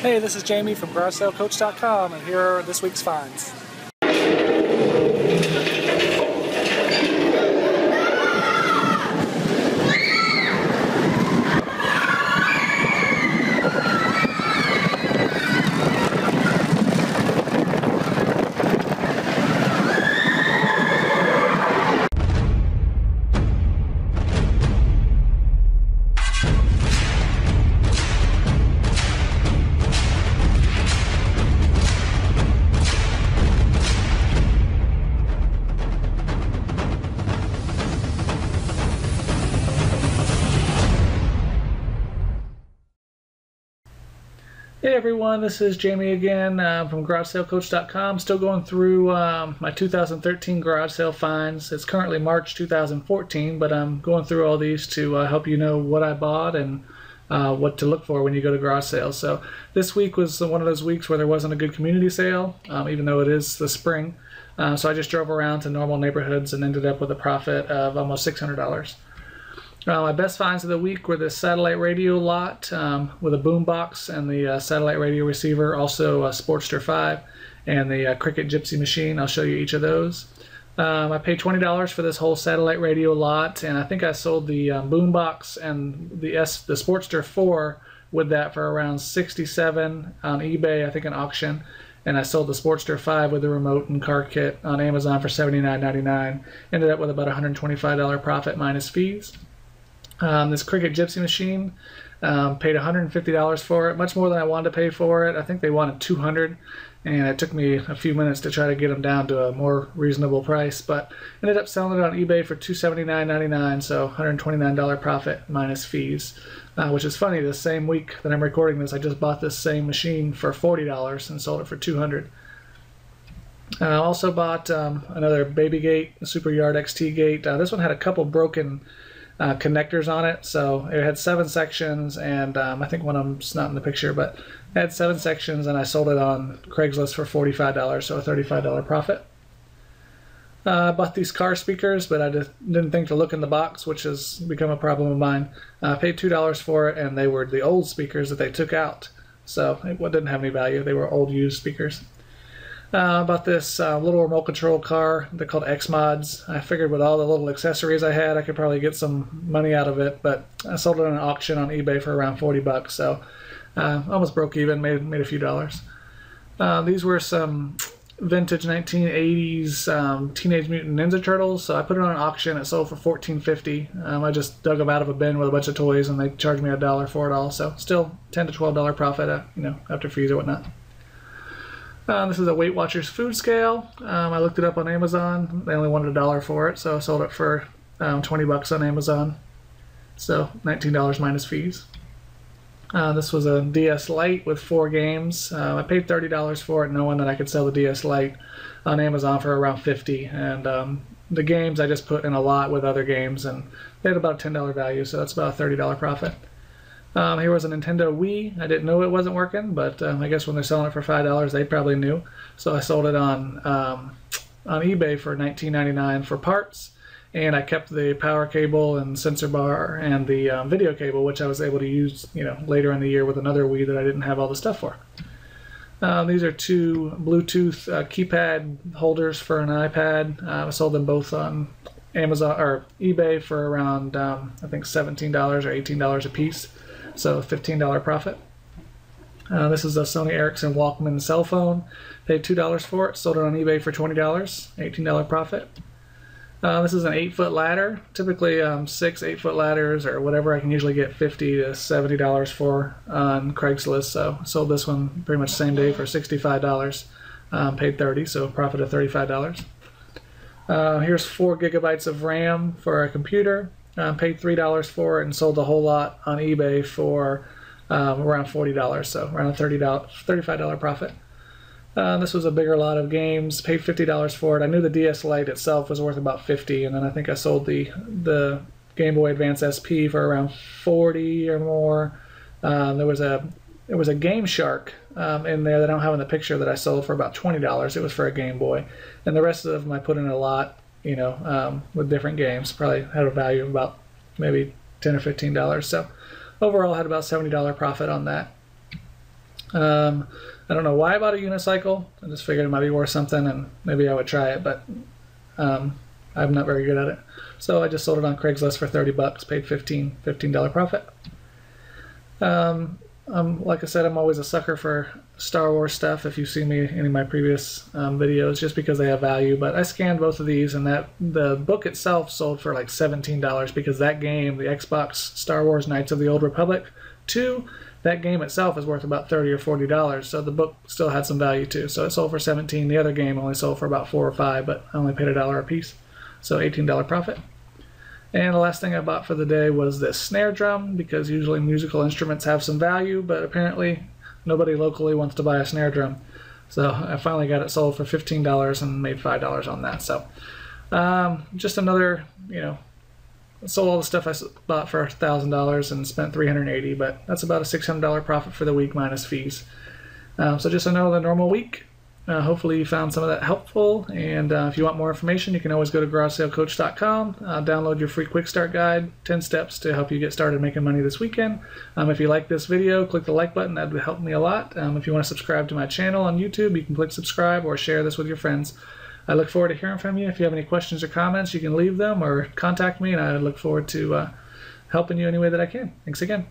Hey, this is Jamie from GarageSaleCoach.com, and here are this week's finds. Hey everyone, this is Jamie again from GarageSaleCoach.com. Still going through my 2013 garage sale finds. It's currently March 2014, but I'm going through all these to help you know what I bought and what to look for when you go to garage sales. So this week was one of those weeks where there wasn't a good community sale, even though it is the spring. So I just drove around to normal neighborhoods and ended up with a profit of almost $600. My best finds of the week were the satellite radio lot with a boombox and the satellite radio receiver, also a Sportster 5 and the Cricut Gypsy machine. I'll show you each of those. I paid $20 for this whole satellite radio lot, and I think I sold the boombox and the Sportster 4 with that for around $67 on eBay, I think an auction. And I sold the Sportster 5 with the remote and car kit on Amazon for $79.99. Ended up with about $125 profit minus fees. This Cricut Gypsy machine, paid $150 for it, much more than I wanted to pay for it. I think they wanted $200, and it took me a few minutes to try to get them down to a more reasonable price, but ended up selling it on eBay for $279.99, so $129 profit minus fees, which is funny. The same week that I'm recording this, I just bought this same machine for $40 and sold it for $200. I also bought another baby gate, a SuperYard XT Gate. This one had a couple broken connectors on it, so it had 7 sections, and I think one of them's not in the picture, but it had 7 sections, and I sold it on Craigslist for $45, so a $35 profit. I bought these car speakers, but I just didn't think to look in the box, which has become a problem of mine. I paid $2 for it, and they were the old speakers that they took out, so it didn't have any value. They were old used speakers. About this little remote control car. They're called Xmods. I figured with all the little accessories I had, I could probably get some money out of it, but I sold it on an auction on eBay for around $40, so almost broke even, made a few dollars. These were some vintage 1980s Teenage Mutant Ninja Turtles, so I put it on an auction. It sold for $14.50. I just dug them out of a bin with a bunch of toys, and they charged me $1 for it all, so still $10 to $12 profit, after fees or whatnot. This is a Weight Watchers food scale. I looked it up on Amazon. They only wanted $1 for it, so I sold it for $20 on Amazon. So $19 minus fees. This was a DS Lite with 4 games. I paid $30 for it, knowing that I could sell the DS Lite on Amazon for around $50. And the games I just put in a lot with other games, and they had about a $10 value, so that's about a $30 profit. Here was a Nintendo Wii. I didn't know it wasn't working, but I guess when they're selling it for $5, they probably knew. So I sold it on eBay for $19.99 for parts, and I kept the power cable and sensor bar and the video cable, which I was able to use, later in the year with another Wii that I didn't have all the stuff for. These are 2 Bluetooth keypad holders for an iPad. I sold them both on Amazon or eBay for around I think $17 or $18 a piece. So $15 profit. This is a Sony Ericson Walkman cell phone. Paid $2 for it. Sold it on eBay for $20. $18 profit. This is an 8-foot ladder. Typically 6 8-foot ladders or whatever I can usually get $50 to $70 for on Craigslist. So sold this one pretty much same day for $65. Paid $30, so profit of $35. Here's 4 gigabytes of RAM for a computer. Paid $3 for it and sold the whole lot on eBay for around $40, so around a $35 profit. This was a bigger lot of games. Paid $50 for it. I knew the DS Lite itself was worth about $50, and then I think I sold the Gameboy Advance SP for around $40 or more. There was a Game Shark in there that I don't have in the picture that I sold for about $20. It was for a Game Boy, and the rest of them I put in a lot, with different games. Probably had a value of about maybe $10 or $15. So overall, I had about $70 profit on that. I don't know why I bought a unicycle. I just figured it might be worth something and maybe I would try it, but I'm not very good at it. So I just sold it on Craigslist for 30 bucks, paid $15 profit. Like I said, I'm always a sucker for Star Wars stuff. If you see me in any of my previous videos, just because they have value. But I scanned both of these, and the book itself sold for like $17 because that game, the Xbox Star Wars Knights of the Old Republic 2, that game itself is worth about $30 or $40. So the book still had some value too. So it sold for $17. The other game only sold for about $4 or $5, but I only paid $1 a piece, so $18 profit. And the last thing I bought for the day was this snare drum, because usually musical instruments have some value, but apparently nobody locally wants to buy a snare drum. So I finally got it sold for $15 and made $5 on that. So just another, sold all the stuff I bought for $1,000 and spent $380, but that's about a $600 profit for the week minus fees. So just another normal week. Hopefully you found some of that helpful, and if you want more information, you can always go to GarageSaleCoach.com, download your free quick start guide, 10 steps to help you get started making money this weekend. If you like this video, click the like button. That would help me a lot. If you want to subscribe to my channel on YouTube, you can click subscribe or share this with your friends. I look forward to hearing from you. If you have any questions or comments, you can leave them or contact me, and I look forward to helping you any way that I can. Thanks again.